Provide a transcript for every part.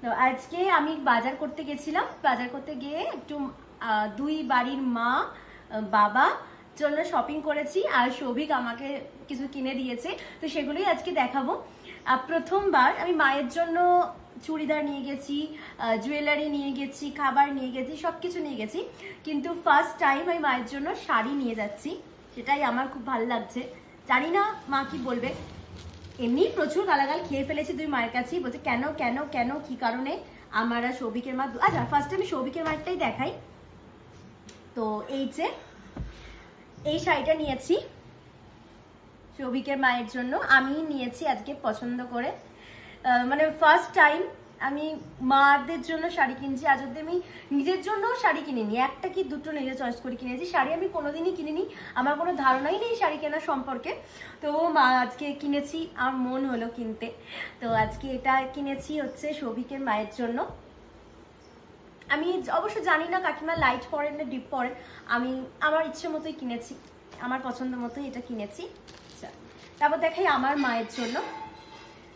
তো আজকে আমি বাজার করতে গেছিলাম, বাজার করতে গিয়ে একটু দুই বাড়ির মা বাবা জন্য শপিং করেছি, আর সৌভিক আমাকে কিছু কিনে দিয়েছে, তো সেগুলোই আজকে দেখাবো। প্রথমবার আমি মায়ের জন্য চুড়িদার নিয়ে গেছি, জুয়েলারি নিয়ে গেছি, খাবার নিয়ে গেছি, সবকিছু নিয়ে গেছি, কিন্তু ফার্স্ট টাইম আমি মায়ের জন্য শাড়ি নিয়ে যাচ্ছি, সেটাই আমার খুব ভালো লাগছে। জানি না মা কি বলবে। এমনি প্রচুর গালাগাল খেয়ে ফেলেছি দুই মায়ের কাছেই, বলছে কেন কেন কেন কি কারণে। আমার আর সৌভিকের মা, আচ্ছা ফার্স্ট আমি সৌভিকের মায়েরটাই দেখাই। তো এই যে এই শাড়িটা নিয়েছি সৌভিকের মায়ের জন্য, আমি নিয়েছি আজকে পছন্দ করে, মানে ফার্স্ট টাইম আমি মাদের জন্য শাড়ি কিনছি। আজ অব্দি আমি নিজের জন্য শাড়ি কিনিনি, একটা কি দুটো নিজে চয়েস করে কিনেছি। শাড়ি আমি কোনোদিনই কিনিনি, আমার কোনো ধারণাই নেই শাড়ি কেনার সম্পর্কে। তো মা আজকে কিনেছি, আমার মন হলো কিনতে, তো আজকে এটা কিনেছি হচ্ছে সৌভিকের মায়ের জন্য। আমি অবশ্য জানি না কাকিমা লাইট পরেন না ডিপ পরেন, আমি আমার ইচ্ছে মতোই কিনেছি, আমার পছন্দ মতোই এটা কিনেছি। আচ্ছা, তারপর দেখাই আমার মায়ের জন্য।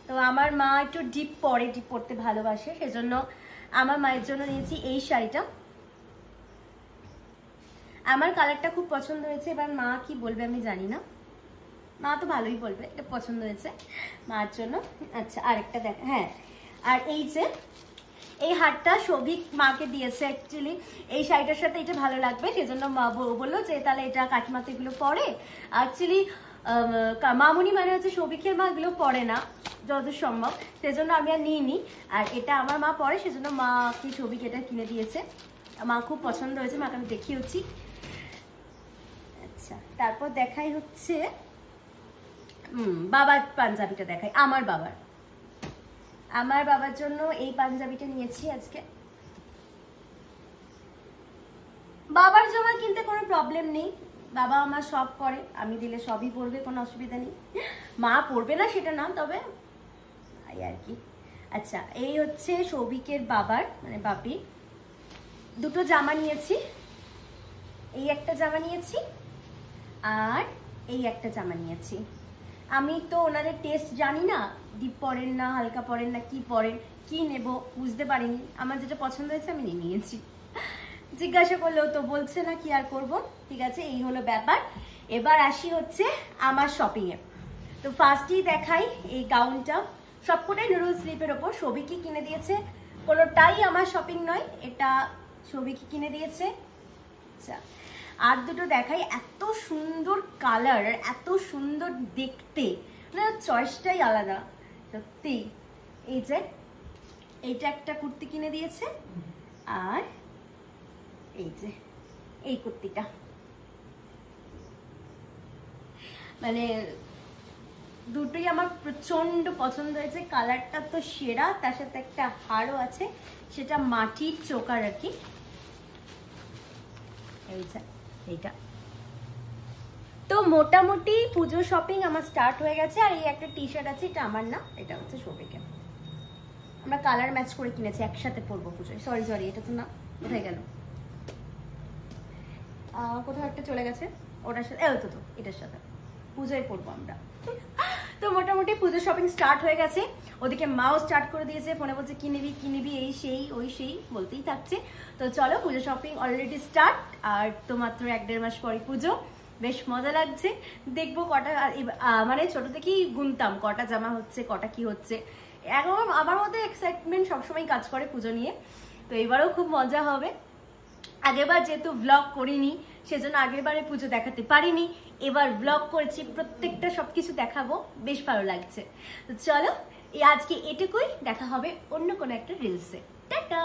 তো আমার মা একটু ডিপ পরে, ডিপ পরতে ভালোবাসে, সেজন্য আমার মায়ের জন্য নিয়েছি এই শাড়িটা। আমার কালারটা খুব পছন্দ হয়েছে, এবার মা কি বলবে আমি জানি না, মা তো ভালোই বলবে, এটা পছন্দ হয়েছে মার জন্য। আচ্ছা আরেকটা দেখ, হ্যাঁ আর এই যে এই হারটা সৌভিক মাকে দিয়েছে। অ্যাকচুয়ালি এই শাড়িটার সাথে এটা ভালো লাগবে, সেজন্য মা বললো যে তাহলে এটা কাকিমা তো এগুলো পরে। অ্যাকচুয়ালি মামুনি মানে হচ্ছে সৌভিকের মা এগুলো পরে না যতদূর সম্ভব, সেজন্য আমি আর নিইনি। আর এটা আমার মা পরে, সেজন্য মাকে সৌভিক এটা কিনে দিয়েছে। মা খুব পছন্দ হয়েছে, মাকে আমি দেখিয়েছি। আচ্ছা তারপর দেখাই হচ্ছে বাবার পাঞ্জাবিটা দেখাই। আমার বাবার জন্য এই পাঞ্জাবিটা নিয়েছি আজকে। বাবার জামা কিনতে কোনো প্রবলেম নেই, বাবা আমার সব পরে, আমি দিলে সবই পরবে, কোনো অসুবিধা নেই। মা পরবে না সেটা না, তবে এই আর কি। আচ্ছা এই হচ্ছে সৌভিকের বাবার মানে বাপি দুটো জামা নিয়েছি, এই একটা জামা নিয়েছি আর এই একটা জামা নিয়েছি। আমি তো ওনাদের টেস্ট জানি না, ডিপ পরেন না হালকা পরেন না কি পরেন, কি নেব বুঝতে পারিনি, আমার যেটা পছন্দ হয়েছে আমি নিয়ে নিয়েছি। জিজ্ঞাসা করলেও তো বলছে না, কি আর করব। ঠিক আছে, এই হলো ব্যাপার। এবার আসি হচ্ছে আমার শপিং এ। তো ফার্স্টেই দেখাই এই গাউনটা, সবকটাই নুডল স্লিপের ওপর, সৌভিকই কিনে দিয়েছে, কোনোটাই আমার শপিং নয়, এটা সৌভিকই কিনে দিয়েছে। আচ্ছা আর দুটো দেখাই, এত সুন্দর কালার, এত সুন্দর দেখতে, মানে চয়েসটাই আলাদা সত্যি। এই যে এইটা একটা কুর্তি কিনে দিয়েছে, আর এই যে এই কুর্তিটা, মানে দুটোই আমার প্রচন্ড পছন্দ হয়েছে। কালারটা তো সেরা, তার সাথে একটা হারও আছে, সেটা মাটির চোকার আর কি। এই যে এইটা, তো মোটামুটি পুজো শপিং আমার স্টার্ট হয়ে গেছে। আর এই একটা টি শার্ট আছে, এটা আমার না, এটা হচ্ছে সৌভিকের, আমরা কালার ম্যাচ করে কিনেছি, একসাথে পরবো পুজোয়। সরি এটা তো না, কোথায় গেল, কোথাও একটা চলে গেছে, ওটার সাথে তো এটার সাথে পুজোয় পরবো আমরা। তো মোটামুটি পুজো শপিং স্টার্ট হয়ে গেছে, ওদিকে মাও স্টার্ট করে দিয়েছে, ফোনে বলছে কি নিবি এই সেই ওই সেই বলতেই থাকছে। তো চলো পুজো শপিং অলরেডি স্টার্ট, আর তো মাত্র 1-1.5 মাস পরে পুজো, বেশ মজা লাগছে। দেখবো কটা, মানে ছোট থেকেই গুনতাম কটা জামা হচ্ছে কটা কি হচ্ছে, এখন আমার মধ্যে এক্সাইটমেন্ট সবসময় কাজ করে পুজো নিয়ে, তো এবারেও খুব মজা হবে। আগেরবার যেহেতু ব্লগ করিনি, সেজন্য আগেরবারে পুজো দেখাতে পারিনি, এবার ব্লগ করেছি, প্রত্যেকটা সবকিছু দেখাবো, বেশ ভালো লাগছে। তো চলো আজকে এটুকুই, দেখা হবে অন্য কোনো একটা রিলসে। টাটা।